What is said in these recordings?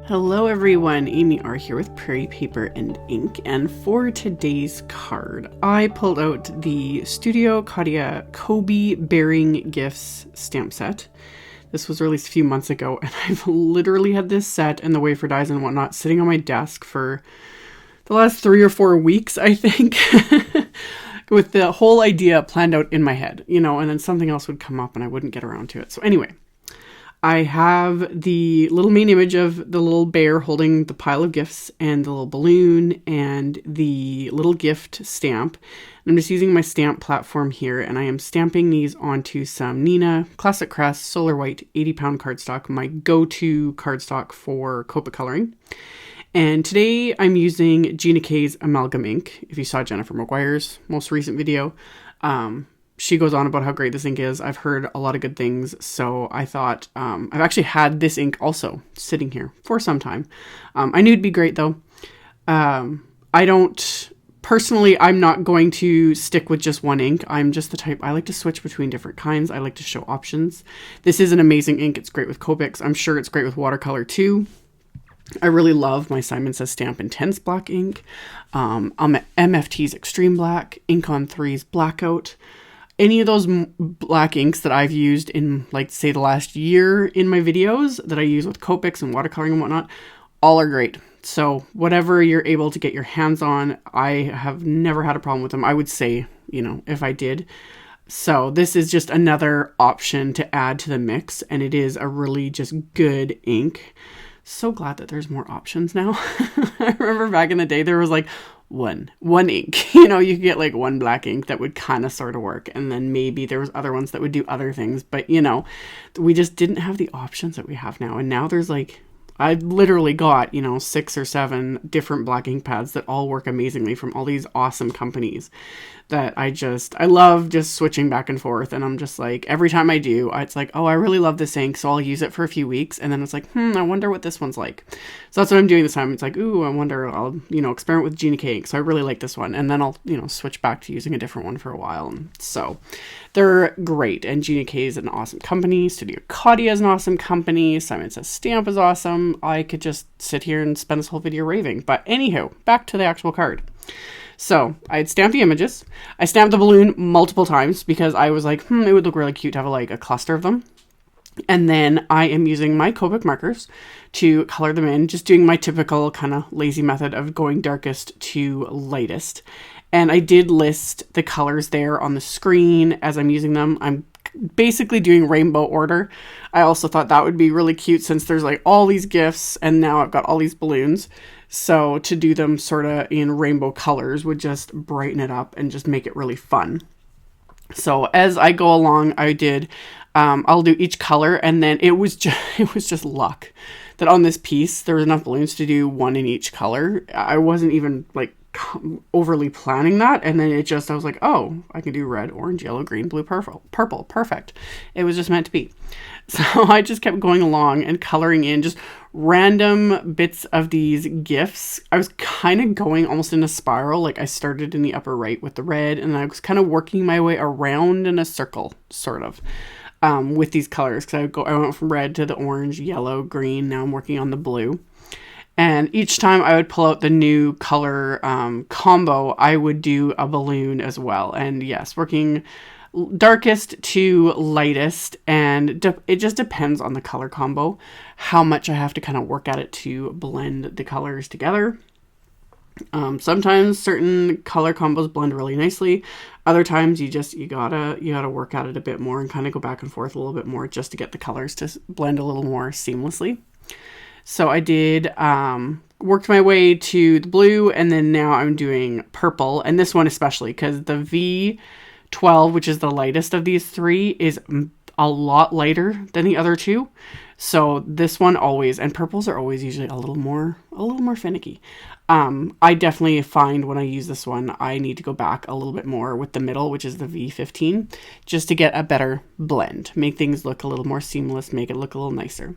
Hello everyone, AmyR here with Prairie Paper and Ink, and for today's card, I pulled out the Studio Katia Kobi Bearing Gifts stamp set. This was released a few months ago, and I've literally had this set and the wafer dies and whatnot sitting on my desk for the last 3 or 4 weeks, I think, with the whole idea planned out in my head, you know, and then something else would come up and I wouldn't get around to it. So anyway, I have the little main image of the little bear holding the pile of gifts and the little balloon and the little gift stamp. I'm just using my stamp platform here, and I am stamping these onto some Neenah Classic Crest Solar White 80-pound cardstock, my go-to cardstock for Copic coloring. And today I'm using Gina K's AMALGAM ink. If you saw Jennifer McGuire's most recent video, she goes on about how great this ink is. I've heard a lot of good things, so I thought, I've actually had this ink also sitting here for some time. I knew it'd be great though. Personally, I'm not going to stick with just one ink. I'm just the type, I like to switch between different kinds. I like to show options. This is an amazing ink. It's great with Copics. I'm sure it's great with watercolor too. I really love my Simon Says Stamp Intense Black ink. MFT's Extreme Black, Ink on 3's Blackout. Any of those black inks that I've used in, like, say, the last year in my videos that I use with Copics and watercoloring and whatnot, all are great. So whatever you're able to get your hands on, I have never had a problem with them. I would say, you know, if I did. So this is just another option to add to the mix, and it is a really just good ink. So glad that there's more options now. I remember back in the day, there was like one ink, you know, you could get like one black ink that would kind of sort of work. And then maybe there was other ones that would do other things, but you know, we just didn't have the options that we have now. And now there's like, I've literally got, you know, 6 or 7 different black ink pads that all work amazingly from all these awesome companies that I love just switching back and forth. And I'm just like, every time I do, it's like, oh, I really love this ink, so I'll use it for a few weeks. And then it's like, I wonder what this one's like. So that's what I'm doing this time. It's like, ooh, I wonder, I'll, you know, experiment with Gina K ink. So I really like this one. And then I'll, you know, switch back to using a different one for a while. And so they're great. And Gina K is an awesome company. Studio Katia is an awesome company. Simon Says Stamp is awesome. I could just sit here and spend this whole video raving. But anywho, back to the actual card. So I had stamped the images. I stamped the balloon multiple times because I was like, it would look really cute to have like a cluster of them. And then I am using my Copic markers to color them in, just doing my typical kind of lazy method of going darkest to lightest. And I did list the colors there on the screen as I'm using them. I'm basically doing rainbow order. I also thought that would be really cute since there's like all these gifts and now I've got all these balloons. So to do them sort of in rainbow colors would just brighten it up and just make it really fun. So as I go along, I did, I'll do each color, and then it was just luck that on this piece, there was enough balloons to do one in each color. I wasn't even like overly planning that. And then I was like, oh, I can do red, orange, yellow, green, blue, purple, perfect. It was just meant to be. So I just kept going along and coloring in just random bits of these gifts. I was kind of going almost in a spiral. Like I started in the upper right with the red, and I was kind of working my way around in a circle, sort of, with these colors. Because I went from red to the orange, yellow, green. Now I'm working on the blue. And each time I would pull out the new color combo, I would do a balloon as well. And yes, working darkest to lightest, and it just depends on the color combo, how much I have to kind of work at it to blend the colors together. Sometimes certain color combos blend really nicely. Other times you gotta work at it a bit more and kind of go back and forth a little bit more just to get the colors to blend a little more seamlessly. So I did, worked my way to the blue, and then now I'm doing purple. And this one especially, because the V12, which is the lightest of these 3, is a lot lighter than the other 2. So this one always, and purples are always usually a little more finicky. I definitely find when I use this one, I need to go back a little bit more with the middle, which is the V15, just to get a better blend, make things look a little more seamless, make it look a little nicer.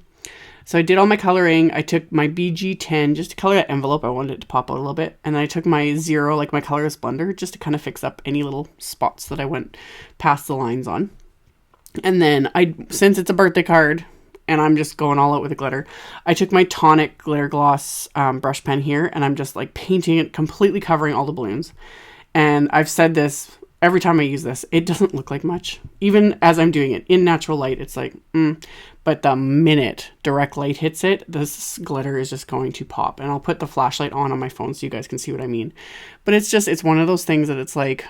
So I did all my coloring. I took my BG10 just to color that envelope. I wanted it to pop out a little bit. And then I took my 0, like my colorless blender, just to kind of fix up any little spots that I went past the lines on. And then since it's a birthday card and I'm just going all out with the glitter. I took my Tonic glitter gloss brush pen here, and I'm just like painting it, completely covering all the balloons. And I've said this every time I use this, it doesn't look like much. Even as I'm doing it in natural light, it's like, but the minute direct light hits it, this glitter is just going to pop. And I'll put the flashlight on my phone so you guys can see what I mean. But it's one of those things that it's like,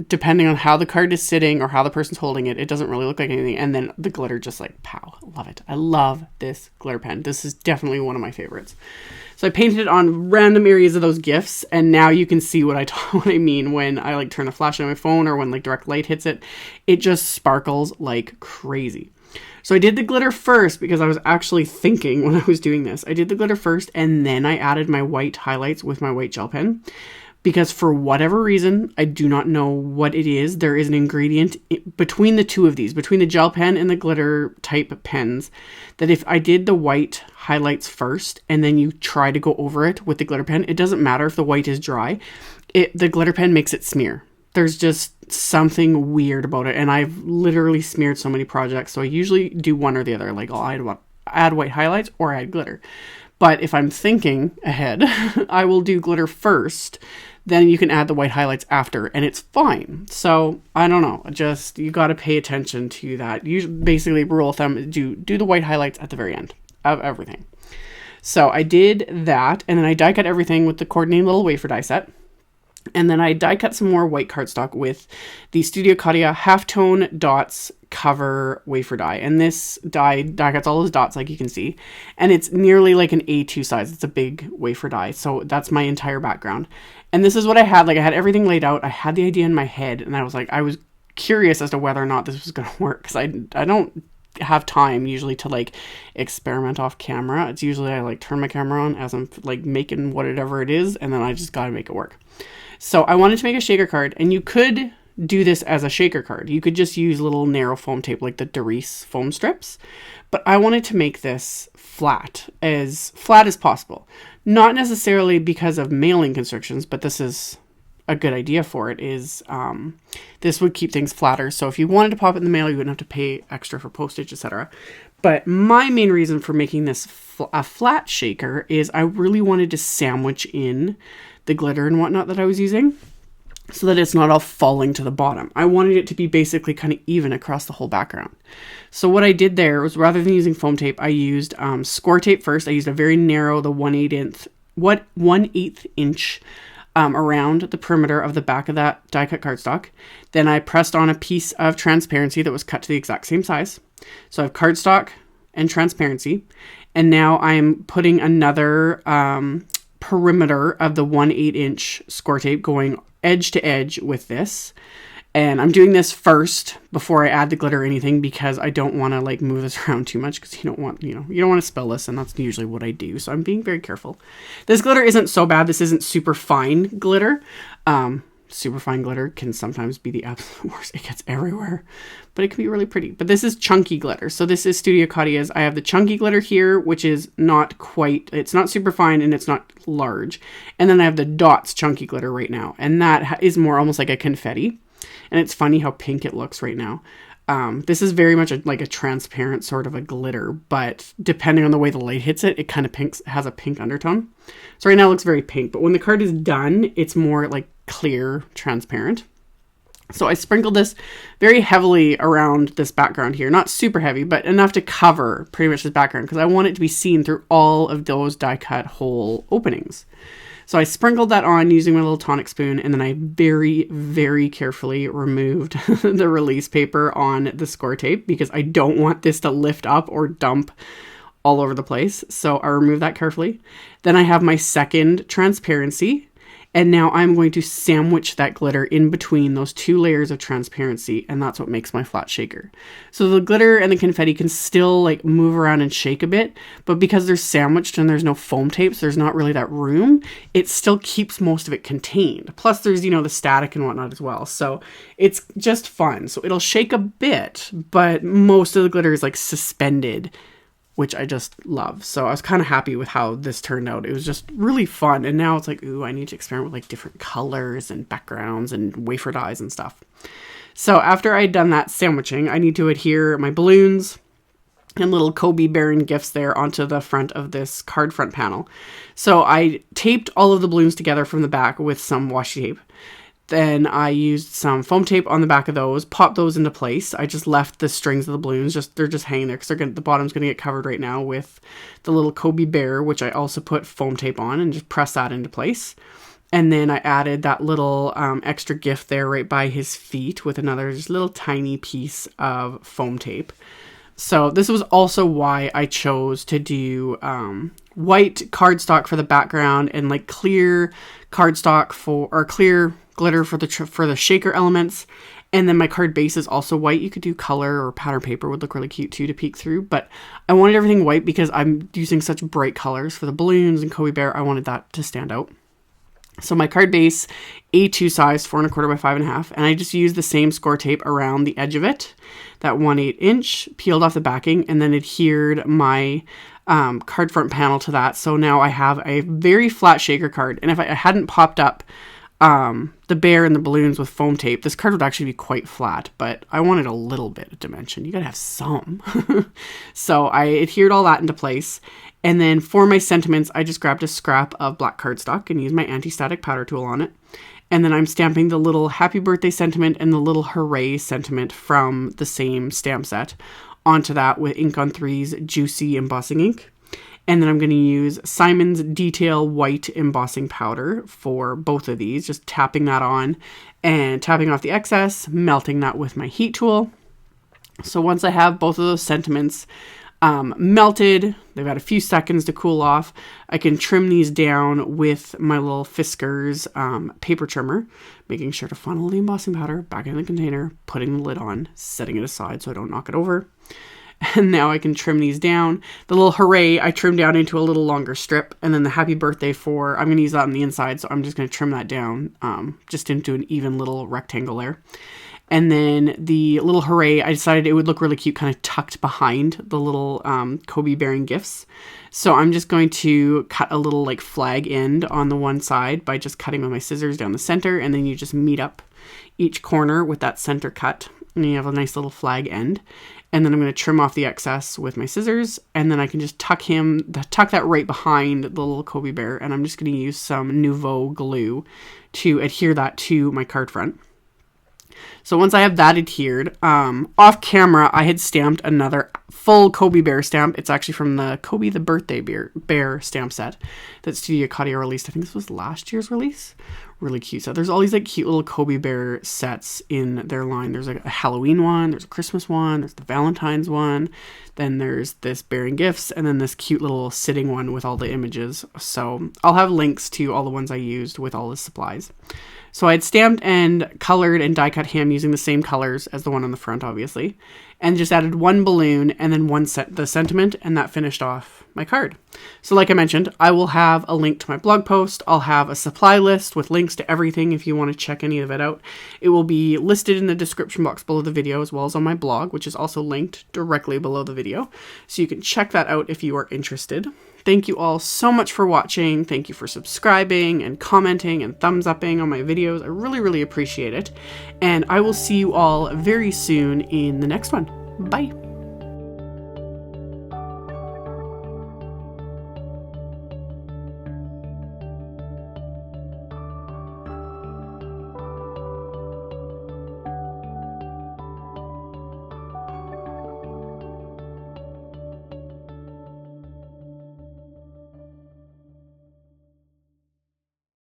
depending on how the card is sitting or how the person's holding it, it doesn't really look like anything. And then the glitter just like, pow, I love it. I love this glitter pen. This is definitely one of my favorites. So I painted it on random areas of those gifts, and now you can see what I mean when I like turn the flashlight on my phone or when like direct light hits it. It just sparkles like crazy. So I did the glitter first because I was actually thinking when I was doing this. I did the glitter first, and then I added my white highlights with my white gel pen. Because for whatever reason, I do not know what it is, there is an ingredient between the two of these, between the gel pen and the glitter type pens, that if I did the white highlights first and then you try to go over it with the glitter pen, it doesn't matter if the white is dry, the glitter pen makes it smear. There's just something weird about it, and I've literally smeared so many projects, so I usually do one or the other, like I'll add white highlights or add glitter. But if I'm thinking ahead, I will do glitter first, then you can add the white highlights after, and it's fine. So I don't know, just you got to pay attention to that. Basically, rule of thumb, do the white highlights at the very end of everything. So I did that, and then I die cut everything with the coordinating little wafer die set. And then I die cut some more white cardstock with the Studio Katia Halftone Dots Cover Wafer Die. And this die cuts all those dots, like you can see. And it's nearly like an A2 size. It's a big wafer die. So that's my entire background. And this is what I had. Like, I had everything laid out. I had the idea in my head. And I was curious as to whether or not this was going to work. Because I don't have time usually to like experiment off camera. It's usually I like turn my camera on as I'm like making whatever it is. And then I just got to make it work. So I wanted to make a shaker card, and you could do this as a shaker card. You could just use little narrow foam tape like the DeReese foam strips, but I wanted to make this flat as possible. Not necessarily because of mailing constrictions, but this is a good idea for it, is this would keep things flatter. So if you wanted to pop it in the mail, you wouldn't have to pay extra for postage, etc. But my main reason for making this a flat shaker is I really wanted to sandwich in the glitter and whatnot that I was using so that it's not all falling to the bottom. I wanted it to be basically kind of even across the whole background. So what I did there was, rather than using foam tape, I used Scor-Tape first. I used a very narrow, the 1/8 inch around the perimeter of the back of that die cut cardstock. Then I pressed on a piece of transparency that was cut to the exact same size. So I have cardstock and transparency. And now I'm putting another perimeter of the 1/8 inch Scor-Tape going edge to edge with this. And I'm doing this first before I add the glitter or anything, because I don't want to like move this around too much, because you don't want to spill this, and that's usually what I do. So I'm being very careful. This glitter isn't so bad. This isn't super fine glitter. Super fine glitter can sometimes be the absolute worst. It gets everywhere, but it can be really pretty. But this is chunky glitter. So this is Studio Katia's. I have the chunky glitter here, which is it's not super fine and it's not large. And then I have the Dots chunky glitter right now. And that is more almost like a confetti. And it's funny how pink it looks right now. This is very much like a transparent sort of a glitter, but depending on the way the light hits it, it kind of has a pink undertone. So right now it looks very pink, but when the card is done, it's more like clear, transparent. So I sprinkled this very heavily around this background here. Not super heavy, but enough to cover pretty much this background, because I want it to be seen through all of those die cut hole openings. So I sprinkled that on using my little tonic spoon, and then I very, very carefully removed the release paper on the Scor-Tape, because I don't want this to lift up or dump all over the place. So I removed that carefully. Then I have my second transparency, and now I'm going to sandwich that glitter in between those two layers of transparency, and that's what makes my flat shaker. So the glitter and the confetti can still like move around and shake a bit, but because they're sandwiched and there's no foam tapes, there's not really that room, it still keeps most of it contained. Plus there's, the static and whatnot as well. So it's just fun. So it'll shake a bit, but most of the glitter is like suspended, which I just love. So I was kind of happy with how this turned out. It was just really fun. And now it's like, ooh, I need to experiment with like different colors and backgrounds and wafer dyes and stuff. So after I'd done that sandwiching, I need to adhere my balloons and little Kobi bearing gifts there onto the front of this card front panel. So I taped all of the balloons together from the back with some washi tape. Then I used some foam tape on the back of those, popped those into place. I just left the strings of the balloons, they're just hanging there because the bottom's going to get covered right now with the little Kobi bear, which I also put foam tape on, and just press that into place. And then I added that little extra gift there right by his feet with another just little tiny piece of foam tape. So this was also why I chose to do white cardstock for the background and like clear cardstock or clear glitter for the shaker elements. And then my card base is also white. You could do color or pattern paper, would look really cute too to peek through. But I wanted everything white because I'm using such bright colors for the balloons and Kobi bear. I wanted that to stand out. So my card base, A2 size, 4 1/4 by 5.5, and I just used the same Scor-Tape around the edge of it, that 1/8 inch, peeled off the backing, and then adhered my card front panel to that. So now I have a very flat shaker card, and if I hadn't popped up the bear and the balloons with foam tape, this card would actually be quite flat, but I wanted a little bit of dimension. You gotta have some. So I adhered all that into place. And then for my sentiments, I just grabbed a scrap of black cardstock and used my anti-static powder tool on it. And then I'm stamping the little happy birthday sentiment and the little hooray sentiment from the same stamp set onto that with Ink on 3's Juicy embossing ink. And then I'm going to use Simon's Detail White embossing powder for both of these, just tapping that on and tapping off the excess, melting that with my heat tool. So once I have both of those sentiments melted, they've had a few seconds to cool off, I can trim these down with my little Fiskars paper trimmer, making sure to funnel the embossing powder back in the container, putting the lid on, setting it aside so I don't knock it over. And now I can trim these down. The little hooray I trimmed down into a little longer strip, and then the happy birthday I'm going to use that on the inside, so I'm just going to trim that down just into an even little rectangle there. And then the little hooray, I decided it would look really cute kind of tucked behind the little Kobi bearing gifts. So I'm just going to cut a little like flag end on the one side by just cutting with my scissors down the center, and then you just meet up each corner with that center cut, and you have a nice little flag end. And then I'm going to trim off the excess with my scissors, and then I can just tuck that right behind the little Kobi bear, and I'm just going to use some Nuvo glue to adhere that to my card front. So once I have that adhered, off camera, I had stamped another full Kobi bear stamp. It's actually from the Kobi the Birthday Bear stamp set that Studio Katia released. I think this was last year's release. Really cute set. There's all these like cute little Kobi bear sets in their line. There's like a Halloween one, there's a Christmas one, there's the Valentine's one, then there's this bearing gifts, and then this cute little sitting one with all the images. So I'll have links to all the ones I used with all the supplies. So I had stamped and colored and die cut him using the same colors as the one on the front, obviously, and just added one balloon and then the sentiment, and that finished off my card. So like I mentioned, I will have a link to my blog post. I'll have a supply list with links to everything if you want to check any of it out. It will be listed in the description box below the video, as well as on my blog, which is also linked directly below the video. So you can check that out if you are interested. Thank you all so much for watching. Thank you for subscribing and commenting and thumbs upping on my videos. I really, really appreciate it. And I will see you all very soon in the next one. Bye.